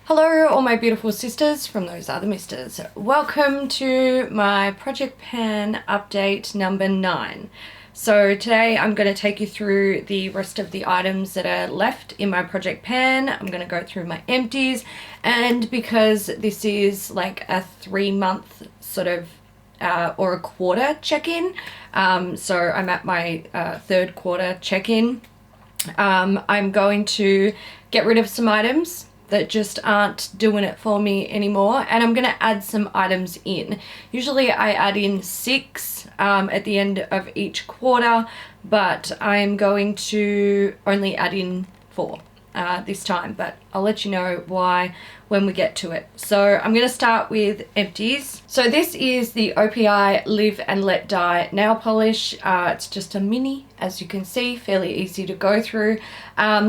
Hello all my beautiful sisters from those other misters. Welcome to my Project Pan update number 9. So today I'm going to take you through the rest of the items that are left in my Project Pan. I'm going to go through my empties, and because this is like a 3-month sort of or a quarter check-in, so I'm at my 3rd quarter check-in, I'm going to get rid of some items that just aren't doing it for me anymore, and I'm going to add some items in. Usually I add in 6 at the end of each quarter, but I'm going to only add in 4 this time, but I'll let you know why when we get to it. So I'm going to start with empties. So this is the OPI Live and Let Die nail polish. It's just a mini, as you can see, fairly easy to go through.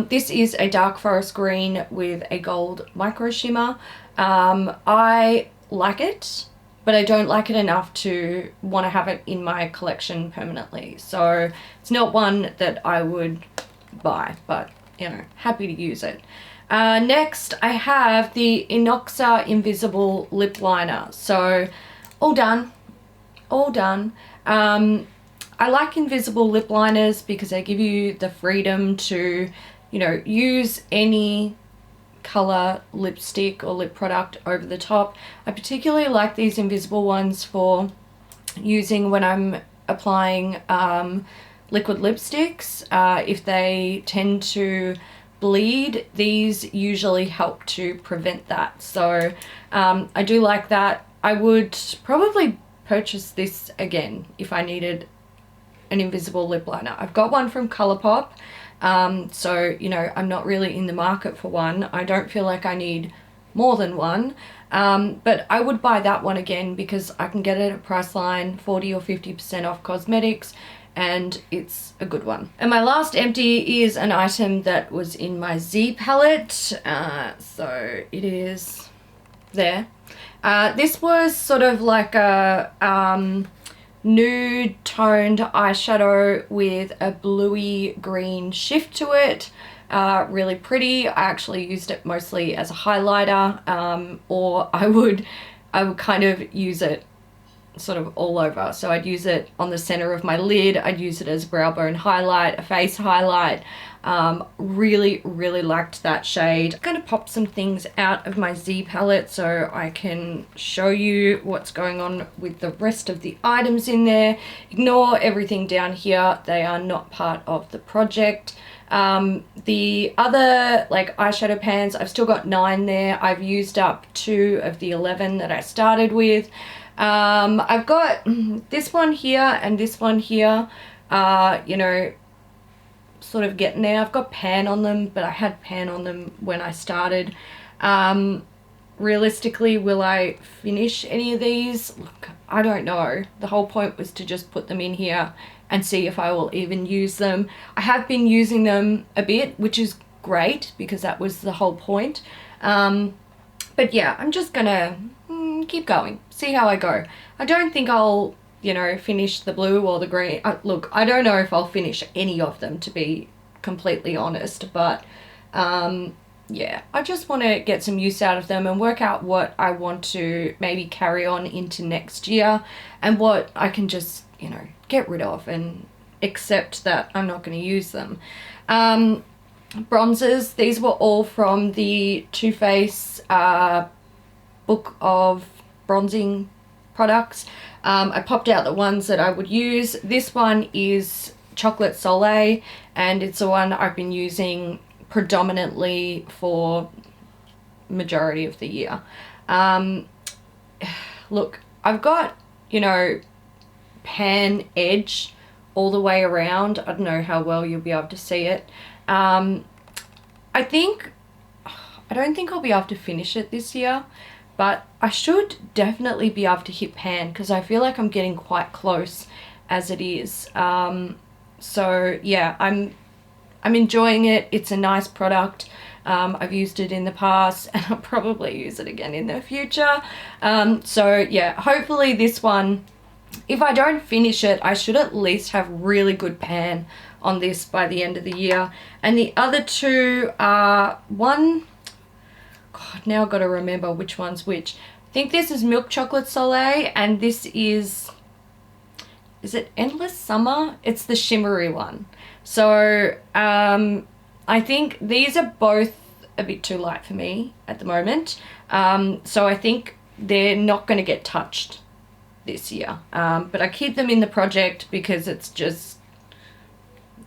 This is a dark forest green with a gold micro shimmer. I like it, but I don't like it enough to want to have it in my collection permanently. So it's not one that I would buy, but you know, happy to use it. Next I have the Anoxia Invisible Lip Liner. So all done. I like invisible lip liners because they give you the freedom to, you know, use any color lipstick or lip product over the top. I particularly like these invisible ones for using when I'm applying liquid lipsticks. If they tend to bleed, these usually help to prevent that. So I do like that. I would probably purchase this again if I needed an invisible lip liner. I've got one from Colourpop, so you know, I'm not really in the market for one. I don't feel like I need more than one, but I would buy that one again because I can get it at Priceline 40 or 50% off cosmetics, and it's a good one. And my last empty is an item that was in my Z palette, so it is there. This was sort of like a nude toned eyeshadow with a bluey green shift to it. Really pretty. I actually used it mostly as a highlighter, or I would kind of use it sort of all over. So I'd use it on the center of my lid, I'd use it as a brow bone highlight, a face highlight. Really liked that shade. I'm going to pop some things out of my Z palette so I can show you what's going on with the rest of the items in there. Ignore everything down here, they are not part of the project. The other like eyeshadow pans, I've still got 9 there. I've used up 2 of the 11 that I started with. I've got this one here and this one here, you know, sort of getting there. I've got pan on them, but I had pan on them when I started. Realistically, will I finish any of these? Look, I don't know. The whole point was to just put them in here and see if I will even use them. I have been using them a bit, which is great because that was the whole point. But yeah, I'm just gonna keep going, see how I go. I don't think I'll, you know, finish the blue or the green. Look, I don't know if I'll finish any of them, to be completely honest, but yeah, I just want to get some use out of them and work out what I want to maybe carry on into next year and what I can just, you know, get rid of and accept that I'm not going to use them. Bronzers, these were all from the Too Faced book of bronzing products. I popped out the ones that I would use. This one is Chocolate Soleil, and it's the one I've been using predominantly for majority of the year. Look, I've got, you know, pan edge all the way around. I don't know how well you'll be able to see it. I don't think I'll be able to finish it this year, but I should definitely be able to hit pan because I feel like I'm getting quite close as it is. So yeah, I'm enjoying it. It's a nice product. I've used it in the past and I'll probably use it again in the future. So yeah, hopefully this one, if I don't finish it, I should at least have really good pan on this by the end of the year. And the other two are one, God, now I've got to remember which one's which. I think this is Milk Chocolate Soleil, and this is it Endless Summer? It's the shimmery one. So I think these are both a bit too light for me at the moment. So I think they're not going to get touched this year. But I keep them in the project because it's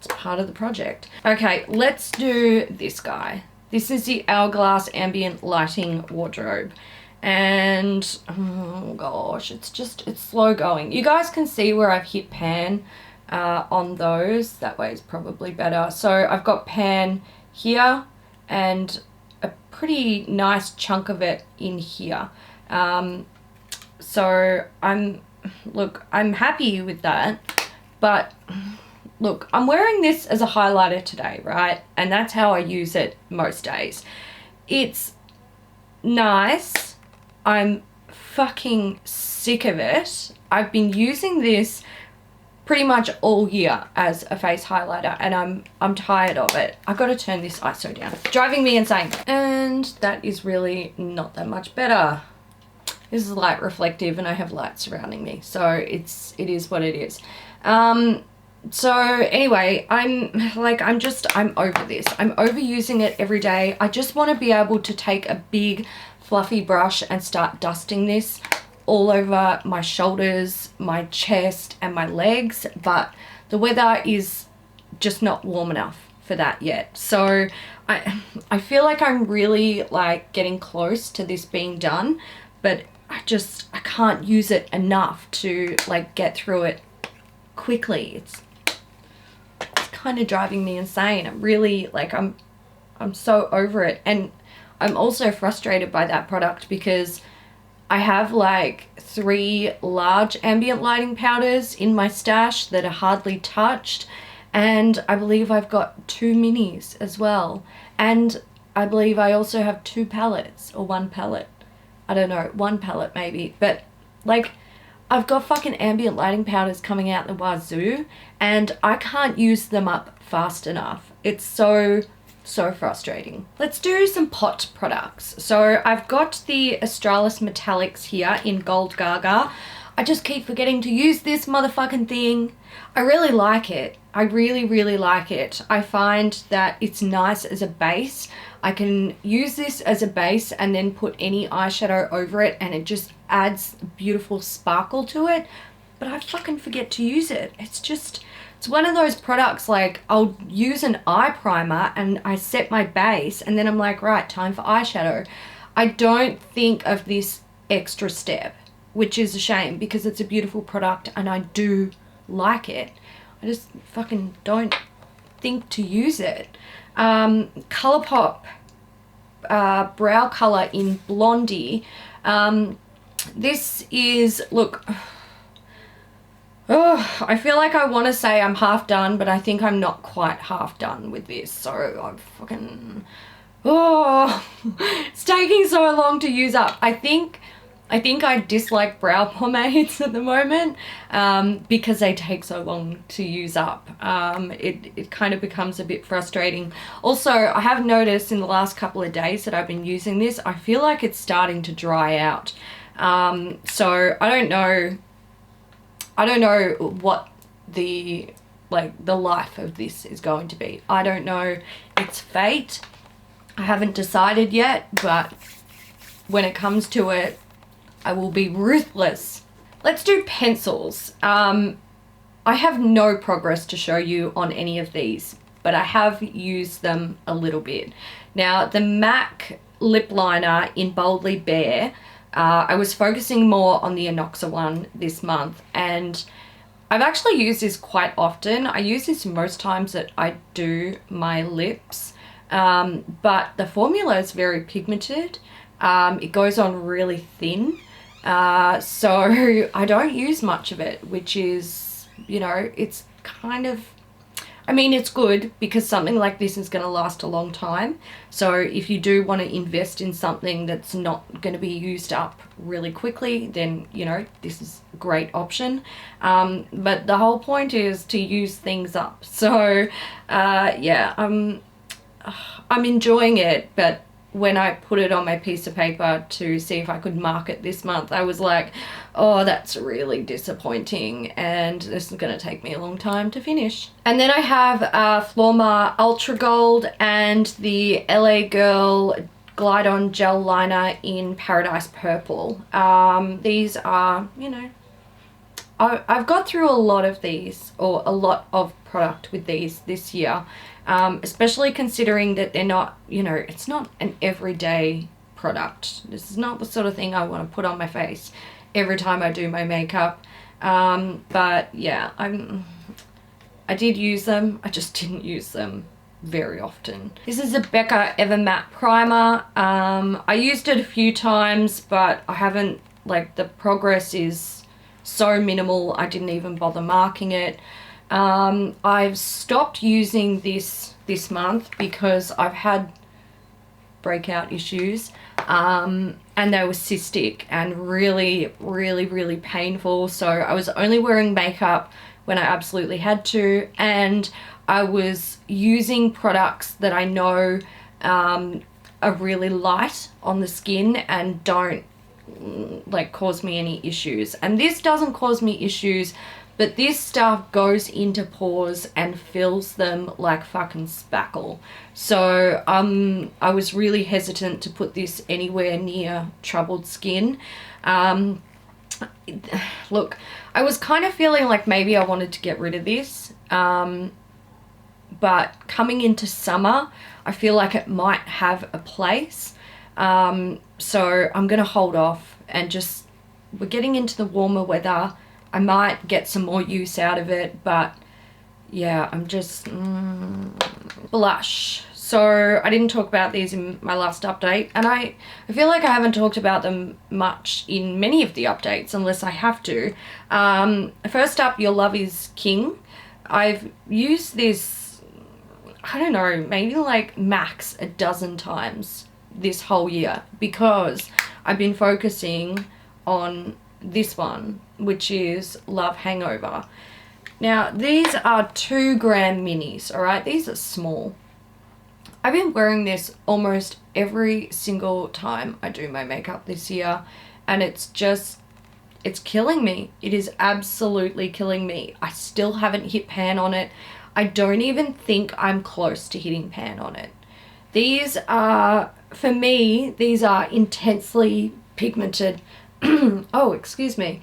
part of the project. Okay, let's do this guy. This is the Hourglass Ambient Lighting Wardrobe. And oh gosh, it's slow going. You guys can see where I've hit pan on those. That way is probably better. So I've got pan here and a pretty nice chunk of it in here. So I'm happy with that, but look, I'm wearing this as a highlighter today, right? And that's how I use it most days. It's nice. I'm fucking sick of it. I've been using this pretty much all year as a face highlighter, and I'm tired of it. I gotta turn this ISO down. It's driving me insane. And that is really not that much better. This is light reflective and I have light surrounding me, so it is what it is. So anyway, I'm over this. I'm overusing it every day. I just want to be able to take a big fluffy brush and start dusting this all over my shoulders, my chest and my legs, but the weather is just not warm enough for that yet. So I feel like I'm really like getting close to this being done, but I can't use it enough to like get through it quickly. It's kind of driving me insane. I'm really like, I'm so over it. And I'm also frustrated by that product because I have like 3 large ambient lighting powders in my stash that are hardly touched, and I believe I've got 2 minis as well, and I believe I also have 2 palettes or 1 palette. I don't know, 1 palette maybe, but like I've got fucking ambient lighting powders coming out the wazoo and I can't use them up fast enough. It's so frustrating. Let's do some pot products. So I've got the Australis Metallics here in Gold Gaga. I just keep forgetting to use this motherfucking thing. I really like it. I really like it. I find that it's nice as a base. I can use this as a base and then put any eyeshadow over it and it just adds beautiful sparkle to it. But I fucking forget to use it. It's one of those products like I'll use an eye primer and I set my base and then I'm like, right, time for eyeshadow. I don't think of this extra step, which is a shame because it's a beautiful product and I do like it. I just fucking don't think to use it. Colourpop brow colour in Blondie. This is, look, oh, I feel like I want to say I'm half done, but I think I'm not quite half done with this. So I'm fucking, oh, it's taking so long to use up. I think I dislike brow pomades at the moment because they take so long to use up. It kind of becomes a bit frustrating. Also, I have noticed in the last couple of days that I've been using this, I feel like it's starting to dry out. So I don't know what the life of this is going to be. I don't know its fate. I haven't decided yet, but when it comes to it, I will be ruthless. Let's do pencils. I have no progress to show you on any of these, but I have used them a little bit. Now, the MAC lip liner in Boldly Bare, I was focusing more on the Anoxia one this month, and I've actually used this quite often. I use this most times that I do my lips, but the formula is very pigmented. It goes on really thin. So I don't use much of it, which is, you know, it's kind of, I mean, it's good because something like this is going to last a long time. So if you do want to invest in something that's not going to be used up really quickly, then, you know, this is a great option. But the whole point is to use things up. So, yeah, I'm enjoying it, but when I put it on my piece of paper to see if I could mark it this month, I was like, oh, that's really disappointing, and this is going to take me a long time to finish. And then I have Florma Ultra Gold and the LA Girl Glide On Gel Liner in Paradise Purple. These are, you know, I've got through a lot of these, or a lot of product with these this year, especially considering that they're not, you know, it's not an everyday product. This is not the sort of thing I want to put on my face every time I do my makeup. But yeah, I did use them. I just didn't use them very often. This is a Becca Ever Matte Primer. I used it a few times, but I haven't, like, the progress is so minimal I didn't even bother marking it. I've stopped using this month because I've had breakout issues, and they were cystic and really painful. So I was only wearing makeup when I absolutely had to, and I was using products that I know are really light on the skin and don't like cause me any issues. And this doesn't cause me issues, but this stuff goes into pores and fills them like fucking spackle. So I was really hesitant to put this anywhere near troubled skin. Look, I was kind of feeling like maybe I wanted to get rid of this, but coming into summer I feel like it might have a place. So I'm gonna hold off, and just, we're getting into the warmer weather. I might get some more use out of it, but yeah, I'm just blush. So I didn't talk about these in my last update, and I feel like I haven't talked about them much in many of the updates unless I have to. First up, Your Love Is King. I've used this, I don't know, maybe like max a dozen times this whole year, because I've been focusing on this one, which is Love Hangover. Now, these are 2 gram minis, all right? These are small. I've been wearing this almost every single time I do my makeup this year, and it's killing me. It is absolutely killing me. I still haven't hit pan on it. I don't even think I'm close to hitting pan on it. These are, for me, these are intensely pigmented. Oh, excuse me.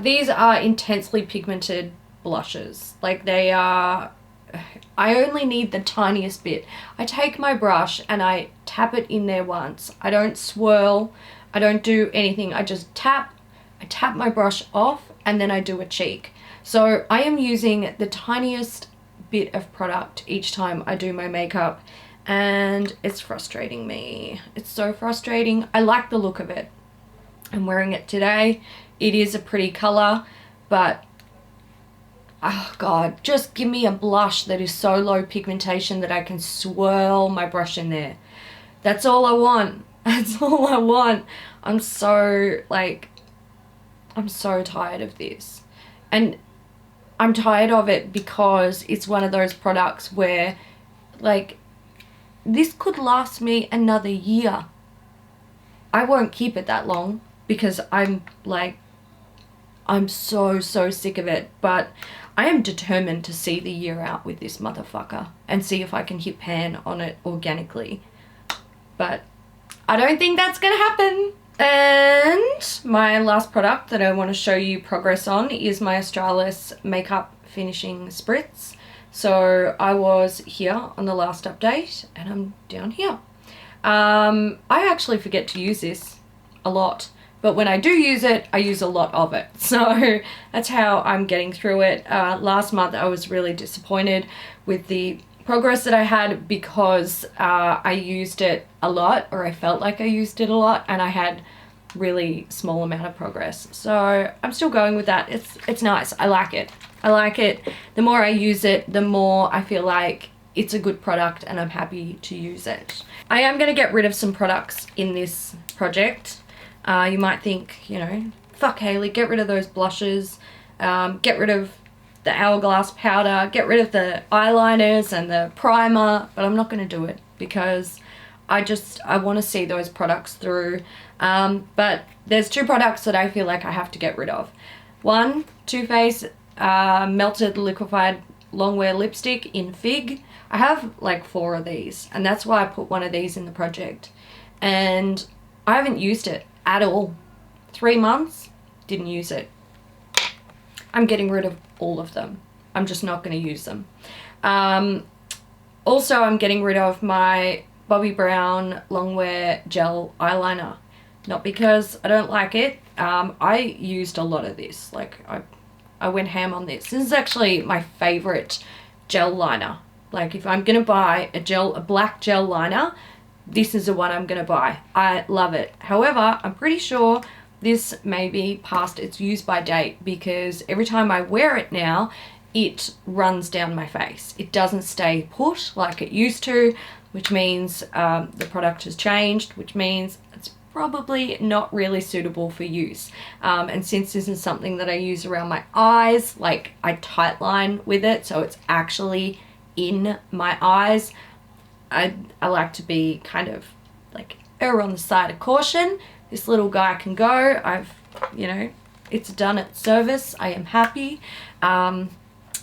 These are intensely pigmented blushes. Like, they are, I only need the tiniest bit. I take my brush and I tap it in there once. I don't swirl. I don't do anything. I just tap. I tap my brush off, and then I do a cheek. So I am using the tiniest bit of product each time I do my makeup, and it's frustrating me. It's so frustrating. I like the look of it. I'm wearing it today. It is a pretty color, but oh god, just give me a blush that is so low pigmentation that I can swirl my brush in there. That's all I want. That's all I want. I'm so tired of this. And I'm tired of it because it's one of those products where, like, this could last me another year. I won't keep it that long because I'm so sick of it, but I am determined to see the year out with this motherfucker and see if I can hit pan on it organically. But I don't think that's gonna happen. And my last product that I want to show you progress on is my Australis Makeup Finishing Spritz. So I was here on the last update, and I'm down here. I actually forget to use this a lot, but when I do use it, I use a lot of it. So that's how I'm getting through it. Last month I was really disappointed with the progress that I had because I used it a lot, or I felt like I used it a lot, and I had really small amount of progress. So I'm still going with that. It's nice. I like it. I like it. The more I use it, the more I feel like it's a good product and I'm happy to use it. I am going to get rid of some products in this project. You might think, you know, fuck Hayley, get rid of those blushes, get rid of the Hourglass powder, get rid of the eyeliners and the primer, but I'm not going to do it because I want to see those products through. But there's 2 products that I feel like I have to get rid of. One, Too Faced Melted Liquefied Longwear Lipstick in Fig. I have like 4 of these, and that's why I put one of these in the project. And I haven't used it at all. 3 months, didn't use it. I'm getting rid of all of them. I'm just not going to use them. Also, I'm getting rid of my Bobbi Brown Longwear Gel Eyeliner. Not because I don't like it. I used a lot of this. Like, I went ham on this. This is actually my favorite gel liner. Like, if I'm going to buy a black gel liner, this is the one I'm going to buy. I love it. However, I'm pretty sure this may be past its use by date, because every time I wear it now, it runs down my face. It doesn't stay put like it used to, which means the product has changed, which means it's probably not really suitable for use. And since this is something that I use around my eyes, like I tightline with it, so it's actually in my eyes, I like to be kind of like err on the side of caution. This little guy can go. You know, it's done its service. I am happy.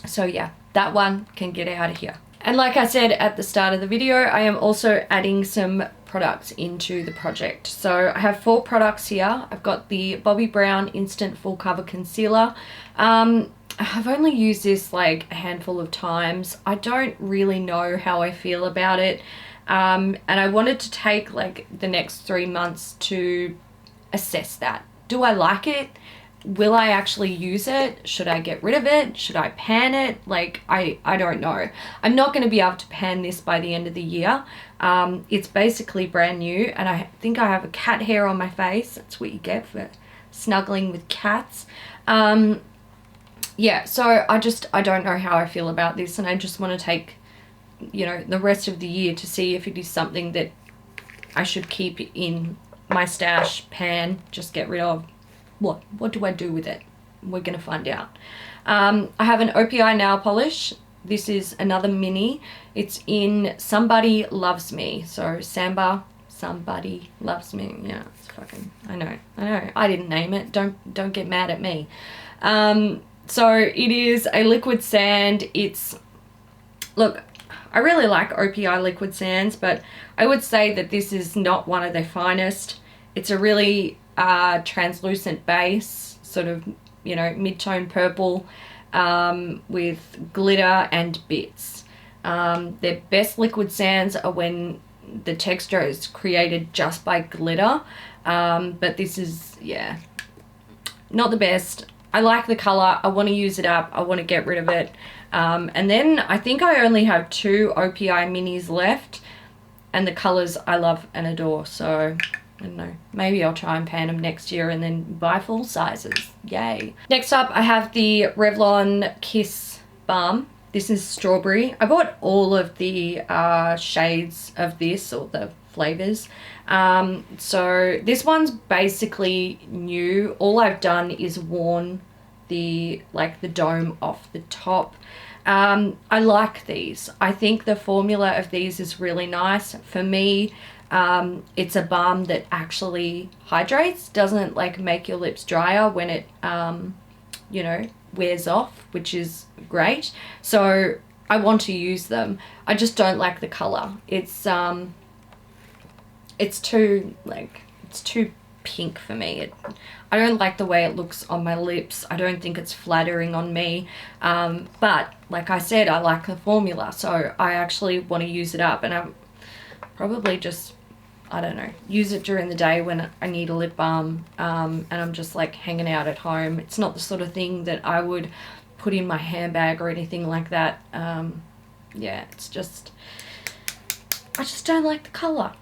So yeah, that one can get out of here. And like I said at the start of the video, I am also adding some products into the project. So I have 4 products here. I've got the Bobbi Brown Instant Full Cover Concealer. I've only used this like a handful of times. I don't really know how I feel about it. And I wanted to take like the next 3 months to assess that. Do I like it? Will I actually use it? Should I get rid of it? Should I pan it? Like, I don't know. I'm not going to be able to pan this by the end of the year. It's basically brand new, and I think I have a cat hair on my face. That's what you get for snuggling with cats. Yeah, so I don't know how I feel about this, and I just want to take, you know, the rest of the year to see if it is something that I should keep in my stash, pan, just get rid of. What do I do with it? We're gonna find out. I have an OPI nail polish. This is another mini. It's in Somebody Loves Me. So Samba, Somebody Loves Me. Yeah, it's fucking, I know. I didn't name it. Don't get mad at me. So it is a liquid sand. Look, I really like OPI liquid sands, but I would say that this is not one of their finest. It's a really translucent base, sort of, you know, mid-tone purple, with glitter and bits. Their best liquid sands are when the texture is created just by glitter, but this is, yeah, not the best. I like the color. I want to use it up. I want to get rid of it. And then I think I only have 2 OPI minis left, and the colors I love and adore. So I don't know, maybe I'll try and pan them next year and then buy full sizes. Yay. Next up, I have the Revlon Kiss Balm. This is strawberry. I bought all of the shades of this, or the flavors. So this one's basically new. All I've done is worn the dome off the top. I like these. I think the formula of these is really nice. For me, it's a balm that actually hydrates, doesn't like make your lips drier when it, you know, wears off, which is great. So I want to use them. I just don't like the color. It's too pink for me. I don't like the way it looks on my lips. I don't think it's flattering on me. But like I said, I like the formula, so I actually want to use it up, and I'm probably just, I don't know, use it during the day when I need a lip balm, and I'm just like hanging out at home. It's not the sort of thing that I would put in my handbag or anything like that. Yeah, it's just, I just don't like the color.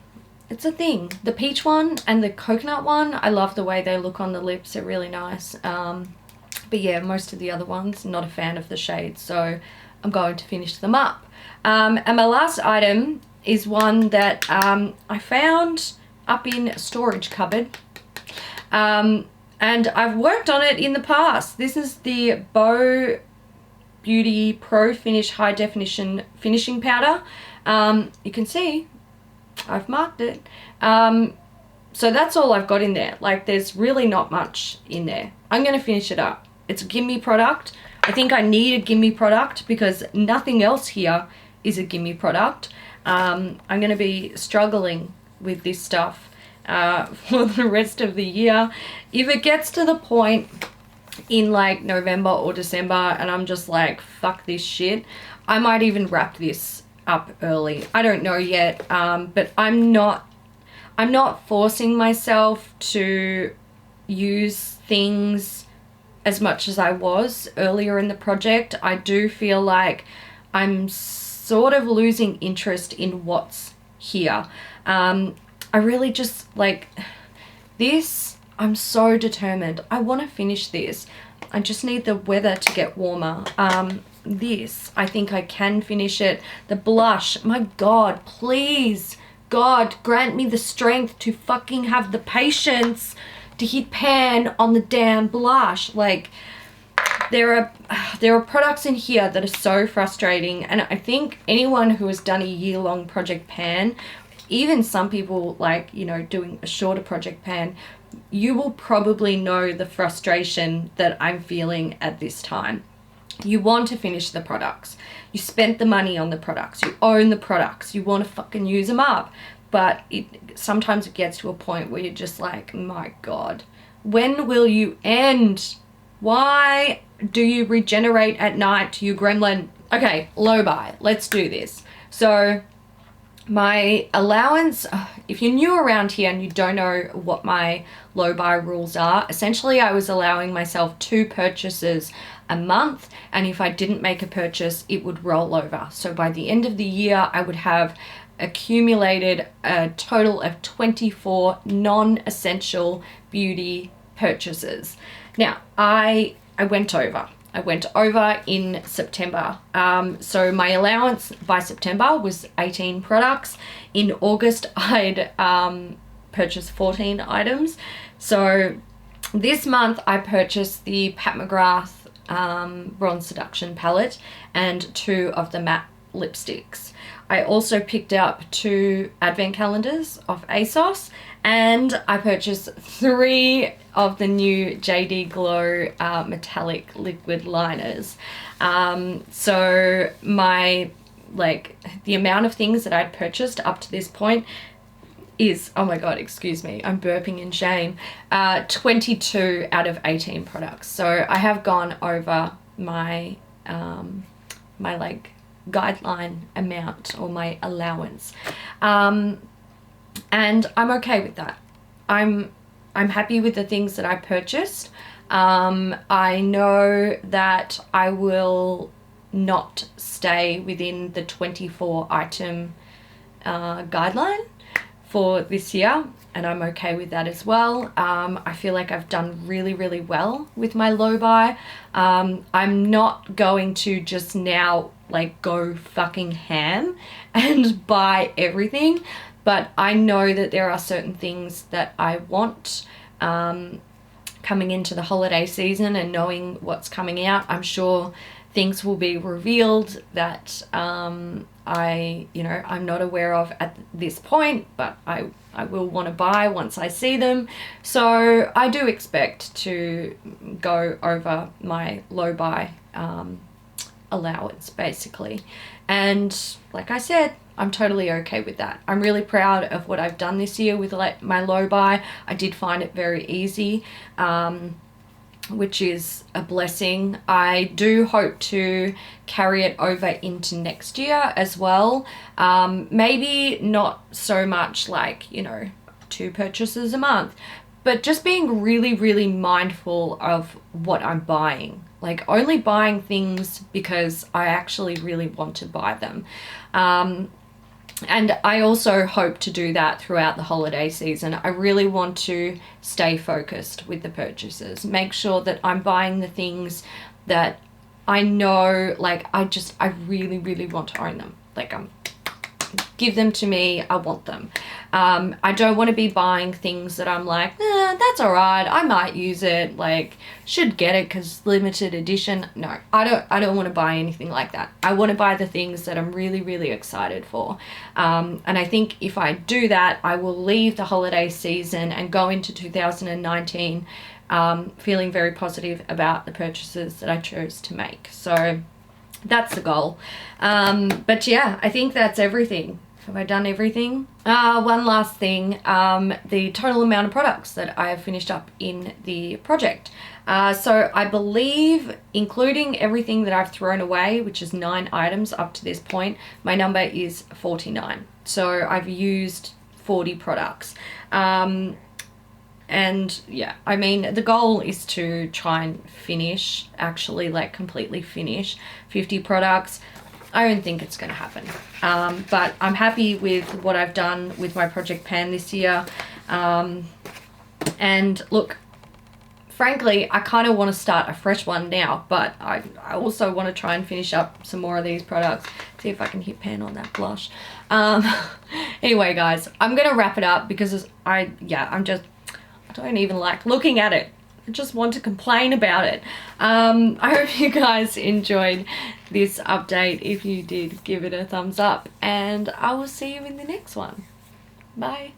It's a thing. The peach one and the coconut one, I love the way they look on the lips. They're really nice. But yeah, most of the other ones, not a fan of the shades, so I'm going to finish them up. And my last item is one that I found up in a storage cupboard. And I've worked on it in the past. This is the Bow Beauty Pro Finish High Definition Finishing Powder. You can see I've marked it. So that's all I've got in there. Like, there's really not much in there. I'm going to finish it up. It's a gimme product. I think I need a gimme product because nothing else here is a gimme product. I'm going to be struggling with this stuff for the rest of the year. If it gets to the point in like November or December and I'm just like, fuck this shit, I might even wrap this up early. I don't know yet, but I'm not forcing myself to use things as much as I was earlier in the project. I do feel like I'm sort of losing interest in what's here. I really just like this. I'm so determined. I want to finish this. I just need the weather to get warmer. This, I think I can finish it. The blush, my God, please, God, grant me the strength to fucking have the patience to hit pan on the damn blush. Like, there are products in here that are so frustrating, and I think anyone who has done a year-long project pan, even some people like, you know, doing a shorter project pan, you will probably know the frustration that I'm feeling at this time. You want to finish the products. You spent the money on the products. You own the products. You want to fucking use them up. But sometimes it gets to a point where you're just like, my God, when will you end? Why do you regenerate at night, you gremlin? Okay, low buy. Let's do this. So my allowance, if you're new around here and you don't know what my low buy rules are, essentially I was allowing myself 2 purchases a month, and if I didn't make a purchase, it would roll over. So by the end of the year, I would have accumulated a total of 24 non-essential beauty purchases. Now, I went over. In September. So my allowance by September was 18 products. In August, I'd purchased 14 items. So this month, I purchased the Pat McGrath Bronze Seduction palette and 2 of the matte lipsticks. I also picked up 2 advent calendars of ASOS, and I purchased 3 of the new JD Glow metallic liquid liners. So my, like, the amount of things that I'd purchased up to this point is, oh my God, excuse me, I'm burping in shame, 22 out of 18 products. So I have gone over my, my like guideline amount, or my allowance. And I'm okay with that. I'm happy with the things that I purchased. I know that I will not stay within the 24 item guideline for this year, and I'm okay with that as well. I feel like I've done really, really well with my low buy. I'm not going to just now like go fucking ham and buy everything, but I know that there are certain things that I want coming into the holiday season, and knowing what's coming out, I'm sure things will be revealed that I'm not aware of at this point, but I will want to buy once I see them. So I do expect to go over my low buy allowance, basically. And like I said, I'm totally okay with that. I'm really proud of what I've done this year with like my low buy. I did find it very easy, which is a blessing. I do hope to carry it over into next year as well. Maybe not so much like, 2 purchases a month, but just being really, really mindful of what I'm buying. Like, only buying things because I actually really want to buy them. And I also hope to do that throughout the holiday season. I really want to stay focused with the purchases. Make sure that I'm buying the things that I know, like, I really, really want to own them. Like, give them to me. I want them. I don't want to be buying things that I'm like, that's all right, I might use it, like, should get it because limited edition. No, I don't want to buy anything like that. I want to buy the things that I'm really, really excited for. And I think if I do that, I will leave the holiday season and go into 2019 feeling very positive about the purchases that I chose to make. So that's the goal. But yeah, I think that's everything. Have I done everything? One last thing, the total amount of products that I have finished up in the project. So I believe, including everything that I've thrown away, which is 9 items up to this point, my number is 49. So I've used 40 products. And yeah, I mean, the goal is to try and finish, actually like completely finish 50 products. I don't think it's going to happen. But I'm happy with what I've done with my project pan this year. And look, frankly, I kind of want to start a fresh one now, but I also want to try and finish up some more of these products. See if I can hit pan on that blush. Anyway, guys, I'm going to wrap it up because I don't even like looking at it. I just want to complain about it. I hope you guys enjoyed this update. If you did, give it a thumbs up, and I will see you in the next one. Bye.